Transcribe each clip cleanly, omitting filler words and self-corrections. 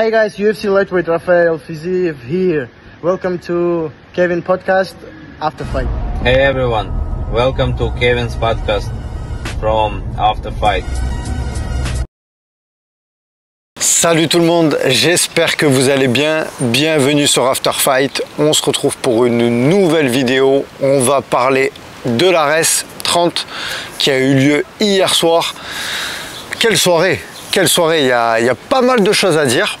Hey guys, UFC lightweight Rafael Fiziev here. Welcome to Kevin Podcast After Fight. Hey everyone, welcome to Kevin's podcast from After Fight. Salut tout le monde, j'espère que vous allez bien. Bienvenue sur After Fight. On se retrouve pour une nouvelle vidéo. On va parler de l'ARES 30 qui a eu lieu hier soir. Quelle soirée! Quelle soirée! Il y a pas mal de choses à dire.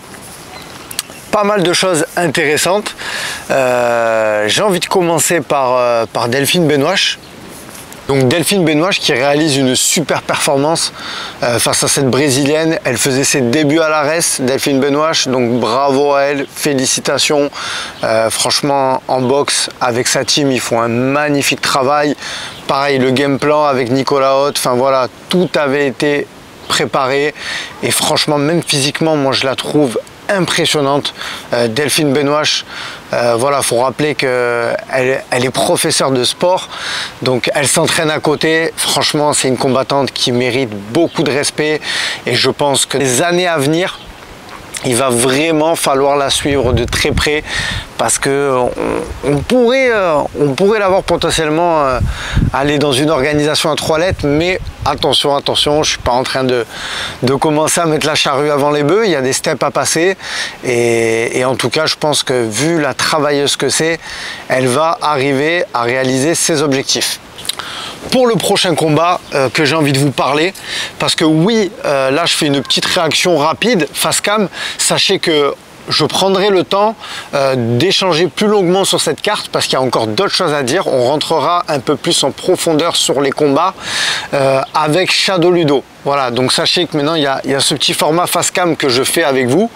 Pas mal de choses intéressantes. J'ai envie de commencer par Delphine Benouache. Donc Delphine Benouache qui réalise une super performance face à cette brésilienne. Elle faisait ses débuts à l'ARES, Delphine Benouache, donc bravo à elle, félicitations. Franchement, en boxe avec sa team, ils font un magnifique travail. Pareil, le game plan avec Nicolas Haute, enfin voilà, tout avait été préparé et franchement, même physiquement, moi je la trouve impressionnante. Delphine Benouache, voilà, faut rappeler qu'elle est professeure de sport, donc elle s'entraîne à côté. Franchement, c'est une combattante qui mérite beaucoup de respect et je pense que les années à venir, il va vraiment falloir la suivre de très près parce que on pourrait l'avoir potentiellement aller dans une organisation à 3 lettres, mais attention, attention, je suis pas en train de commencer à mettre la charrue avant les bœufs. Il y a des steps à passer et en tout cas, je pense que vu la travailleuse que c'est, elle va arriver à réaliser ses objectifs. Pour le prochain combat que j'ai envie de vous parler, parce que oui, là je fais une petite réaction rapide, face cam, sachez que je prendrai le temps d'échanger plus longuement sur cette carte parce qu'il y a encore d'autres choses à dire. On rentrera un peu plus en profondeur sur les combats avec Shadow Ludo. Voilà, donc sachez que maintenant il y a ce petit format face cam que je fais avec vous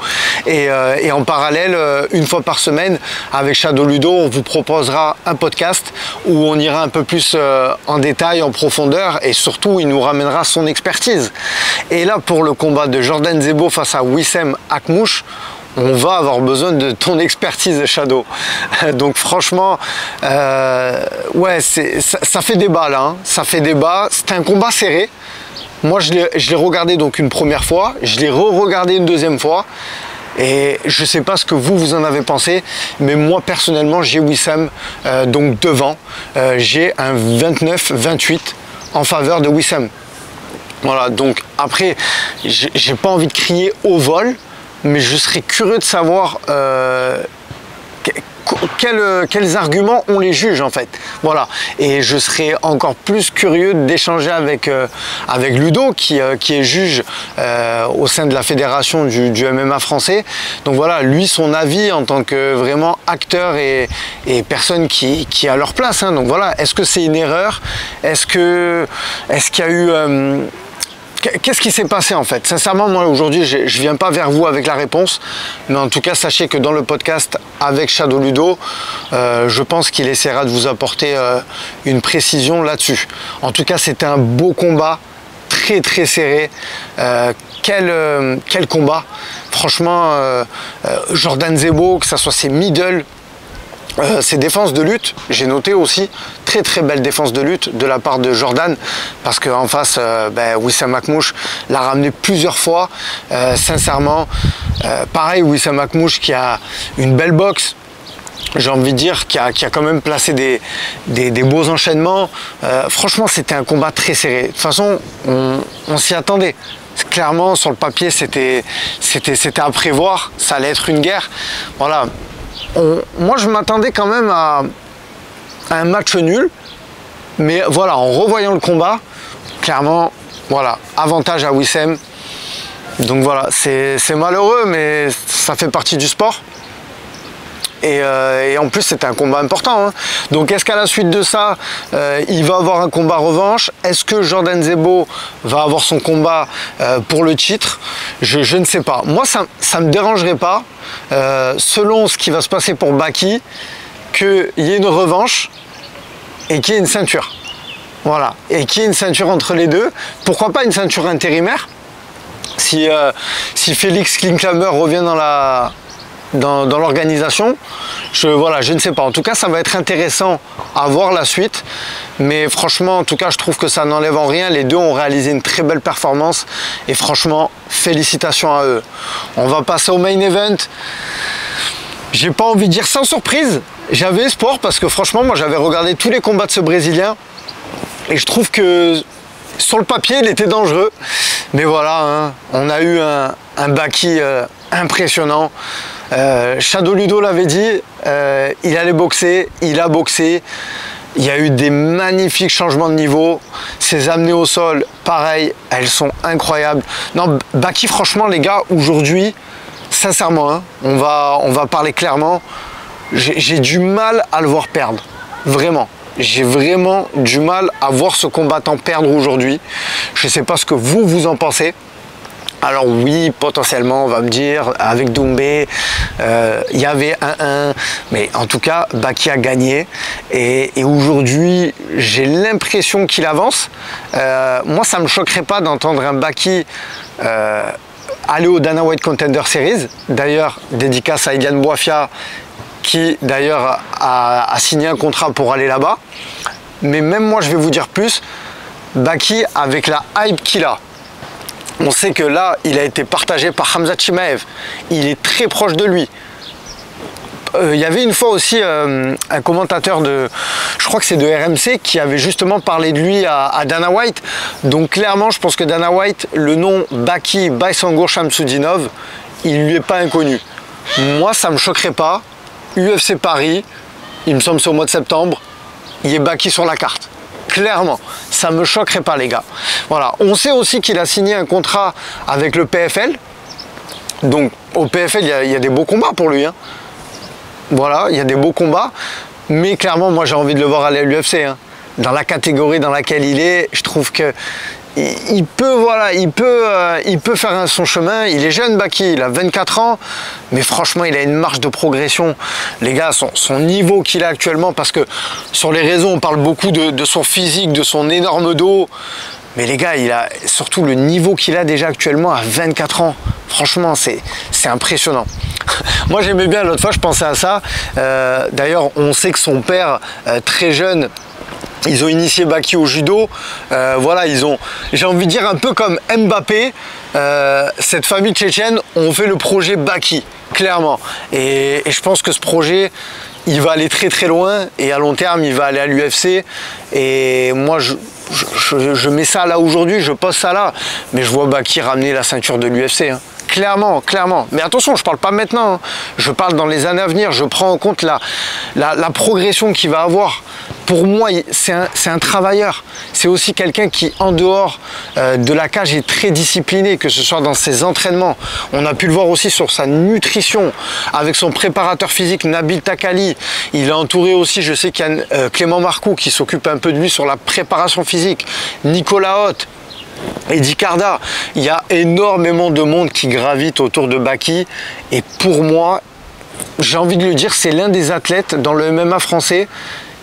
et en parallèle, une fois par semaine avec Shadow Ludo, on vous proposera un podcast où on ira un peu plus en détail, en profondeur et surtout il nous ramènera son expertise. Et là pour le combat de Jordan Zebo face à Wissem Akhmouch, on va avoir besoin de ton expertise, Shadow. Donc franchement, ouais, ça fait débat là, hein. Ça fait débat. C'était un combat serré. Moi, je l'ai regardé donc une première fois, je l'ai re-regardé une deuxième fois. Et je sais pas ce que vous en avez pensé, mais moi personnellement, j'ai Wissem donc devant. J'ai un 29-28 en faveur de Wissem. Voilà, donc après, j'ai pas envie de crier au vol, mais je serais curieux de savoir quels arguments on les juge en fait. Voilà, et je serais encore plus curieux d'échanger avec Ludo qui est juge au sein de la fédération du MMA français. Donc voilà, lui son avis en tant que vraiment acteur et personne qui a leur place, hein. Donc voilà, est-ce que c'est une erreur? Est-ce qu'il y a eu qu'est-ce qui s'est passé en fait? Sincèrement, moi aujourd'hui, je ne viens pas vers vous avec la réponse, mais en tout cas, sachez que dans le podcast avec Shadow Ludo, je pense qu'il essaiera de vous apporter une précision là-dessus. En tout cas, c'était un beau combat, très très serré. Quel combat! Franchement, Jordan Zebo, que ce soit ses middle, ses défenses de lutte, j'ai noté aussi très très belle défense de lutte de la part de Jordan parce qu'en face Wissem Akhmouch l'a ramené plusieurs fois. Sincèrement, pareil, Wissem Akhmouch qui a une belle boxe, j'ai envie de dire, qui a quand même placé des beaux enchaînements. Franchement, c'était un combat très serré. De toute façon, on s'y attendait. Clairement, sur le papier, c'était à prévoir, ça allait être une guerre. Voilà. Moi je m'attendais quand même à un match nul, mais voilà, en revoyant le combat, clairement, voilà, avantage à Wissem. Donc voilà, c'est malheureux, mais ça fait partie du sport. Et en plus c'était un combat important, hein. Donc est-ce qu'à la suite de ça il va avoir un combat revanche? Est-ce que Jordan Zebo va avoir son combat pour le titre? Je ne sais pas. Moi ça me dérangerait pas, selon ce qui va se passer pour Baki, qu'il y ait une revanche et qu'il y ait une ceinture. Voilà, et qu'il y ait une ceinture entre les deux. Pourquoi pas une ceinture intérimaire si Félix Klinkhammer revient dans l'organisation. Je ne sais pas. En tout cas, ça va être intéressant à voir la suite. Mais franchement, en tout cas, je trouve que ça n'enlève en rien. Les deux ont réalisé une très belle performance. Et franchement, félicitations à eux. On va passer au main event. J'ai pas envie de dire sans surprise. J'avais espoir parce que franchement, moi, j'avais regardé tous les combats de ce Brésilien. Et je trouve que sur le papier, il était dangereux. Mais voilà, hein, on a eu un Baki impressionnant. Shadow Ludo l'avait dit, il allait boxer, il a boxé. Il y a eu des magnifiques changements de niveau. Ses amenées au sol, pareil, elles sont incroyables. Non, Baki, franchement, les gars, aujourd'hui, sincèrement, hein, on va parler clairement. J'ai du mal à le voir perdre. Vraiment. J'ai vraiment du mal à voir ce combattant perdre aujourd'hui. Je ne sais pas ce que vous en pensez. Alors oui, potentiellement, on va me dire, avec Doumbé, il y avait 1-1, mais en tout cas, Baki a gagné. Et aujourd'hui, j'ai l'impression qu'il avance. Moi, ça ne me choquerait pas d'entendre un Baki aller au Dana White Contender Series. D'ailleurs, dédicace à Ilian Boifia, qui d'ailleurs a signé un contrat pour aller là-bas. Mais même moi, je vais vous dire plus, Baki, avec la hype qu'il a, on sait que là, il a été partagé par Khamzat Chimaev. Il est très proche de lui. Il y avait une fois aussi un commentateur je crois que c'est de RMC, qui avait justement parlé de lui à Dana White. Donc clairement, je pense que Dana White, le nom Baki Baysangour Shamsudinov, il lui est pas inconnu. Moi, ça me choquerait pas. UFC Paris, il me semble c'est au mois de septembre, il y a Baki sur la carte. Clairement, ça me choquerait pas, les gars. Voilà, on sait aussi qu'il a signé un contrat avec le PFL. Donc au PFL, il y a des beaux combats pour lui, hein. Voilà, il y a des beaux combats. Mais clairement, moi j'ai envie de le voir aller à l'UFC, hein. Dans la catégorie dans laquelle il est, je trouve que il peut faire son chemin. Il est jeune, Baki, il a 24 ans, mais franchement, il a une marge de progression. Les gars, son niveau qu'il a actuellement, parce que sur les réseaux, on parle beaucoup de son physique, de son énorme dos. Mais les gars, il a surtout le niveau qu'il a déjà actuellement à 24 ans. Franchement, c'est impressionnant. Moi, j'aimais bien, l'autre fois, je pensais à ça. D'ailleurs, on sait que son père, très jeune, ils ont initié Baki au judo. Voilà, j'ai envie de dire un peu comme Mbappé, cette famille tchétchène ont fait le projet Baki, clairement. Et je pense que ce projet, il va aller très très loin, et à long terme, il va aller à l'UFC. Et moi, je mets ça là aujourd'hui, je pose ça là, mais je vois Baki ramener la ceinture de l'UFC, hein. Clairement, clairement. Mais attention, je ne parle pas maintenant, hein. Je parle dans les années à venir. Je prends en compte la progression qu'il va avoir. Pour moi, c'est un travailleur. C'est aussi quelqu'un qui, en dehors de la cage, est très discipliné, que ce soit dans ses entraînements. On a pu le voir aussi sur sa nutrition, avec son préparateur physique, Nabil Takali. Il est entouré aussi, je sais qu'il y a Clément Marcoux qui s'occupe un peu de lui sur la préparation physique. Nicolas Haute. Eddie Carda, il y a énormément de monde qui gravite autour de Baki, et pour moi, j'ai envie de le dire, c'est l'un des athlètes dans le MMA français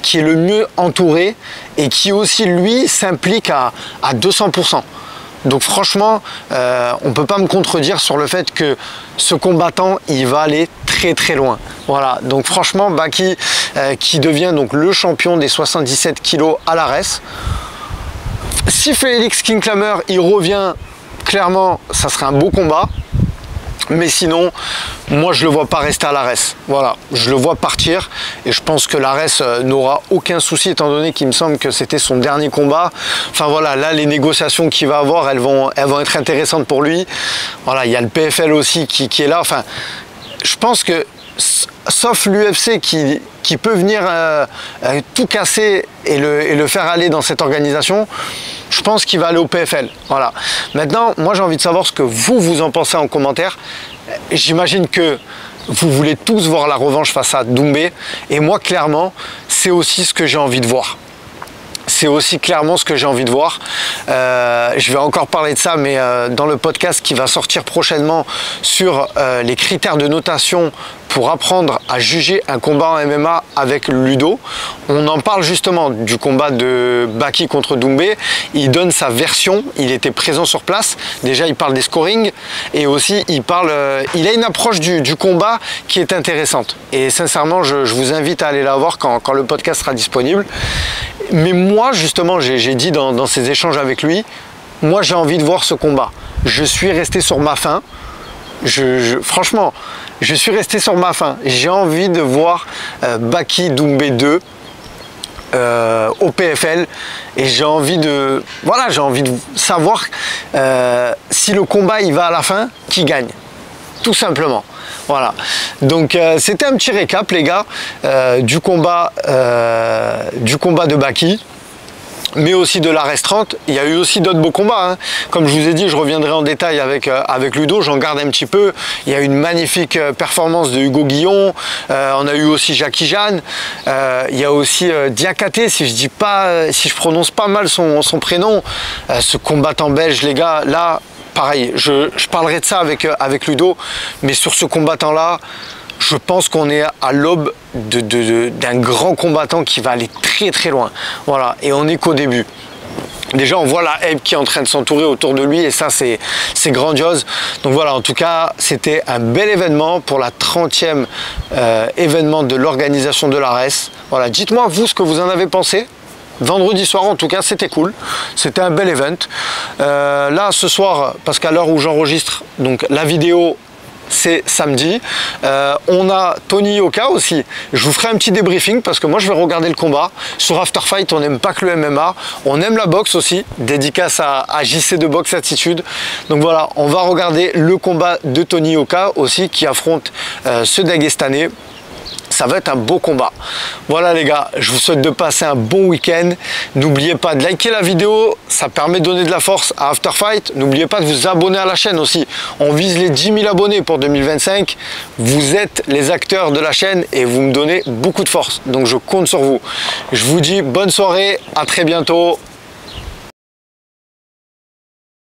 qui est le mieux entouré et qui aussi, lui, s'implique à 200%. Donc franchement, on ne peut pas me contredire sur le fait que ce combattant, il va aller très très loin. Voilà, donc franchement, Baki qui devient donc le champion des 77 kg à l'ARES. Si Félix Kinclammer il revient, clairement, ça serait un beau combat. Mais sinon, moi je le vois pas rester à l'ARES. Voilà, je le vois partir, et je pense que l'ARES n'aura aucun souci, étant donné qu'il me semble que c'était son dernier combat. Enfin voilà, là les négociations qu'il va avoir, elles vont être intéressantes pour lui. Voilà, il y a le PFL aussi qui est là. Enfin, je pense que sauf l'UFC qui peut venir tout casser et le faire aller dans cette organisation, je pense qu'il va aller au PFL. Voilà. Maintenant, moi j'ai envie de savoir ce que vous en pensez en commentaire. J'imagine que vous voulez tous voir la revanche face à Doumbé, et moi clairement, c'est aussi ce que j'ai envie de voir. C'est aussi clairement ce que j'ai envie de voir. Je vais encore parler de ça, mais dans le podcast qui va sortir prochainement sur les critères de notation pour apprendre à juger un combat en MMA avec Ludo. On en parle justement du combat de Baki contre Doumbé. Il donne sa version, il était présent sur place. Déjà, il parle des scorings et aussi il a une approche du combat qui est intéressante. Et sincèrement, je vous invite à aller la voir quand le podcast sera disponible. Mais moi, justement, j'ai dit dans ces échanges avec lui, moi j'ai envie de voir ce combat. Je suis resté sur ma faim. Franchement, je suis resté sur ma faim. J'ai envie de voir Baki Doumbé 2 au PFL et j'ai envie de savoir si le combat il va à la fin, qui gagne. Tout simplement. Voilà. Donc c'était un petit récap les gars du combat de Baki. Mais aussi de la restreinte. Il y a eu aussi d'autres beaux combats, hein. Comme je vous ai dit, je reviendrai en détail avec Ludo, j'en garde un petit peu. Il y a eu une magnifique performance de Hugo Guillon, on a eu aussi Jackie Jeanne, il y a aussi Diakate, si je prononce pas mal son prénom, ce combattant belge les gars, là pareil, je parlerai de ça avec Ludo, mais sur ce combattant là, je pense qu'on est à l'aube d'un grand combattant qui va aller très très loin. Voilà, et on n'est qu'au début. Déjà, on voit la hype qui est en train de s'entourer autour de lui et ça, c'est grandiose. Donc voilà, en tout cas, c'était un bel événement pour la 30e événement de l'organisation de l'ARES. Voilà, dites-moi vous ce que vous en avez pensé. Vendredi soir, en tout cas, c'était cool. C'était un bel event. Là, ce soir, parce qu'à l'heure où j'enregistre, donc la vidéo, c'est samedi. On a Tony Yoka aussi. Je vous ferai un petit débriefing parce que moi je vais regarder le combat. Sur After Fight, on n'aime pas que le MMA. On aime la boxe aussi. Dédicace à JC de Boxe Attitude. Donc voilà, on va regarder le combat de Tony Yoka aussi qui affronte ce Dagestanais. Ça va être un beau combat. Voilà les gars, je vous souhaite de passer un bon week-end. N'oubliez pas de liker la vidéo, ça permet de donner de la force à After Fight. N'oubliez pas de vous abonner à la chaîne aussi. On vise les 10 000 abonnés pour 2025. Vous êtes les acteurs de la chaîne et vous me donnez beaucoup de force. Donc je compte sur vous. Je vous dis bonne soirée, à très bientôt.